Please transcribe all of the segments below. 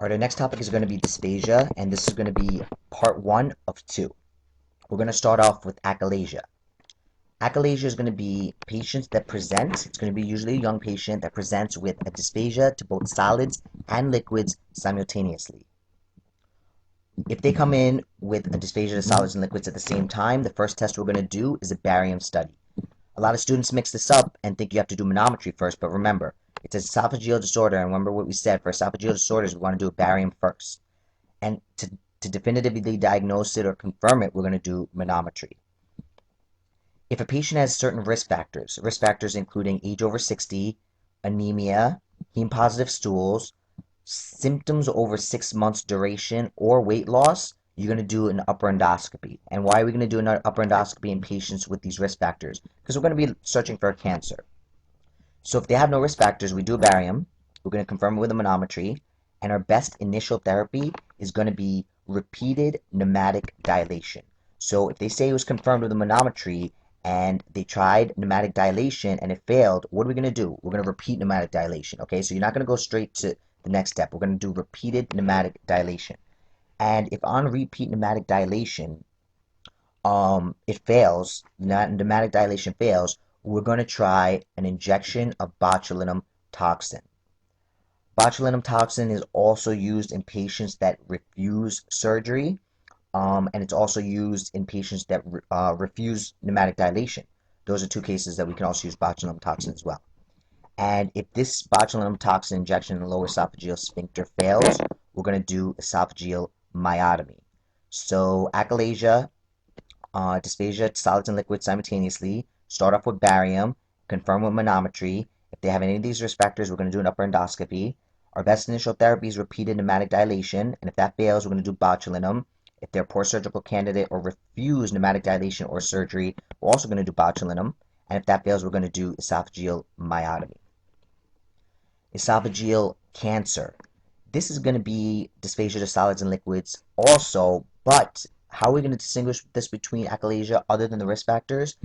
All right, our next topic is going to be dysphagia, and this is going to be part one of two. We're going to start off with achalasia. Achalasia is going to be patients that present, it's going to be usually a young patient that presents with a dysphagia to both solids and liquids simultaneously. If they come in with a dysphagia to solids and liquids at the same time, the first test we're going to do is a barium study. A lot of students mix this up and think you have to do manometry first, but remember, it's an esophageal disorder, and remember what we said, for esophageal disorders, we want to do a barium first. And to definitively diagnose it or confirm it, we're going to do manometry. If a patient has certain risk factors including age over 60, anemia, heme positive stools, symptoms over 6 months duration, or weight loss, you're going to do an upper endoscopy. And why are we going to do an upper endoscopy in patients with these risk factors? Because we're going to be searching for a cancer. So if they have no risk factors, we do a barium. We're going to confirm it with a manometry. And our best initial therapy is going to be repeated pneumatic dilation. So if they say it was confirmed with a manometry and they tried pneumatic dilation and it failed, what are we going to do? We're going to repeat pneumatic dilation. Okay, so you're not going to go straight to the next step. We're going to do repeated pneumatic dilation. And if on repeat pneumatic dilation, it fails, pneumatic dilation fails, we're going to try an injection of botulinum toxin. Botulinum toxin is also used in patients that refuse surgery, and it's also used in patients that refuse pneumatic dilation. Those are two cases that we can also use botulinum toxin as well. And if this botulinum toxin injection in the lower esophageal sphincter fails, we're going to do esophageal myotomy. So achalasia, dysphagia, solids and liquids simultaneously. Start off with barium, confirm with manometry. If they have any of these risk factors, we're going to do an upper endoscopy. Our best initial therapy is repeated pneumatic dilation, and if that fails, we're going to do botulinum. If they're a poor surgical candidate or refuse pneumatic dilation or surgery, we're also going to do botulinum. And if that fails, we're going to do esophageal myotomy. Esophageal cancer. This is going to be dysphagia to solids and liquids also, but how are we going to distinguish this between achalasia other than the risk factors?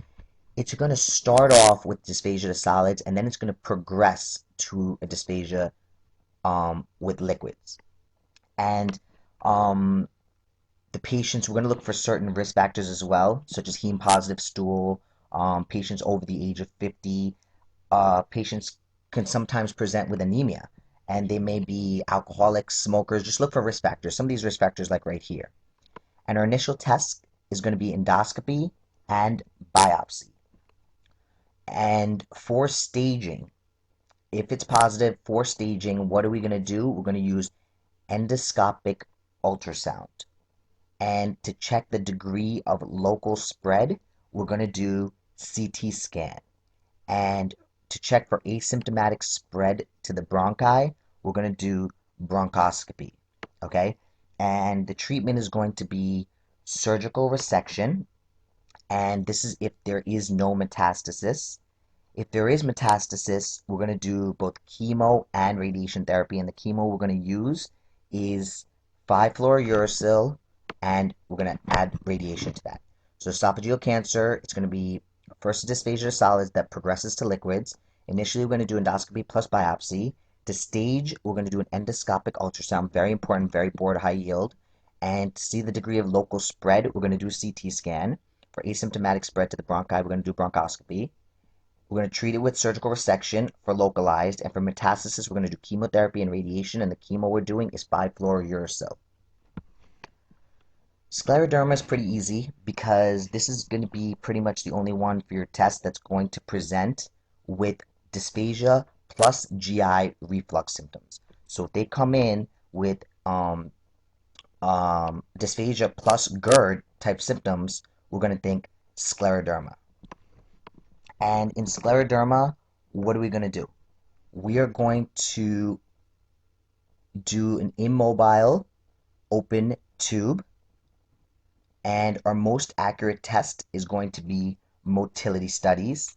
It's going to start off with dysphagia to solids, and then it's going to progress to a dysphagia with liquids. And the patients, we're going to look for certain risk factors as well, such as heme positive stool, patients over the age of 50, patients can sometimes present with anemia, and they may be alcoholics, smokers. Just look for risk factors. Some of these risk factors, like right here. And our initial test is going to be endoscopy and biopsy. And for staging, if it's positive for staging, what are we going to do? We're going to use endoscopic ultrasound. And to check the degree of local spread, we're going to do CT scan. And to check for asymptomatic spread to the bronchi, we're going to do bronchoscopy. Okay? And the treatment is going to be surgical resection. And this is if there is no metastasis. If there is metastasis, we're going to do both chemo and radiation therapy. And the chemo we're going to use is 5-fluorouracil, and we're going to add radiation to that. So esophageal cancer, it's going to be first dysphagia solids that progresses to liquids. Initially, we're going to do endoscopy plus biopsy. To stage, we're going to do an endoscopic ultrasound, very important, very broad, high yield. And to see the degree of local spread, we're going to do CT scan. For asymptomatic spread to the bronchi, we're going to do bronchoscopy. We're going to treat it with surgical resection for localized, and for metastasis, we're going to do chemotherapy and radiation, and the chemo we're doing is 5-fluorouracil. Scleroderma is pretty easy because this is going to be pretty much the only one for your test that's going to present with dysphagia plus GI reflux symptoms. So if they come in with dysphagia plus GERD type symptoms, we're going to think scleroderma. And in scleroderma, what are we going to do? We are going to do an immobile open tube, and our most accurate test is going to be motility studies.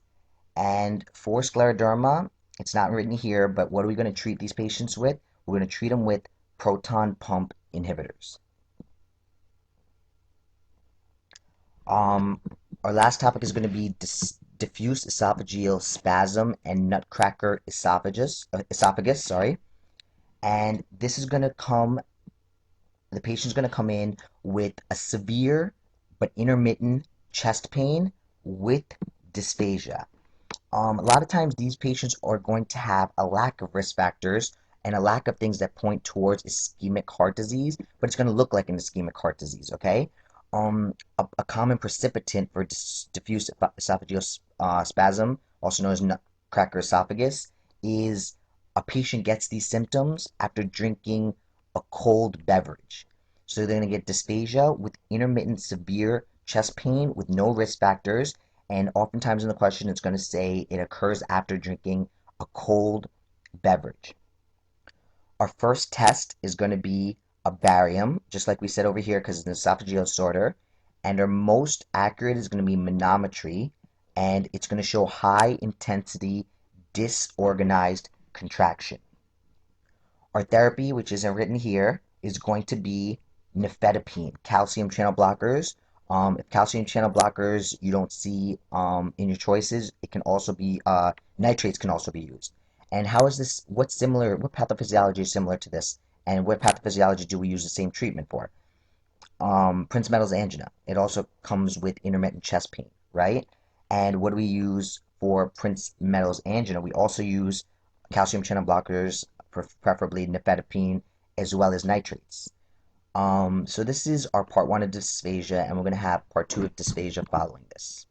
And for scleroderma, it's not written here, but what are we going to treat these patients with? We're going to treat them with proton pump inhibitors. Our last topic is going to be diffuse esophageal spasm and nutcracker esophagus, sorry. And this is going to come, the patient's going to come in with a severe but intermittent chest pain with dysphagia. A lot of times these patients are going to have a lack of risk factors and a lack of things that point towards ischemic heart disease, but it's going to look like an ischemic heart disease, okay? A common precipitant for diffuse esophageal spasm, also known as nutcracker esophagus, is a patient gets these symptoms after drinking a cold beverage. So they're going to get dysphagia with intermittent severe chest pain with no risk factors, and oftentimes in the question, it's going to say it occurs after drinking a cold beverage. Our first test is going to be a barium, just like we said over here, because it's an esophageal disorder. And our most accurate is going to be manometry, and it's going to show high intensity disorganized contraction. Our therapy, which isn't written here, is going to be nifedipine, calcium channel blockers. If calcium channel blockers you don't see in your choices, it can also be nitrates can also be used. And how is this? What's similar? What pathophysiology is similar to this? And what pathophysiology do we use the same treatment for? Prince Metal's angina. It also comes with intermittent chest pain, right? And what do we use for Prince Metal's angina? We also use calcium channel blockers, preferably nifedipine, as well as nitrates. So this is our part one of dysphagia, and we're going to have part two of dysphagia following this.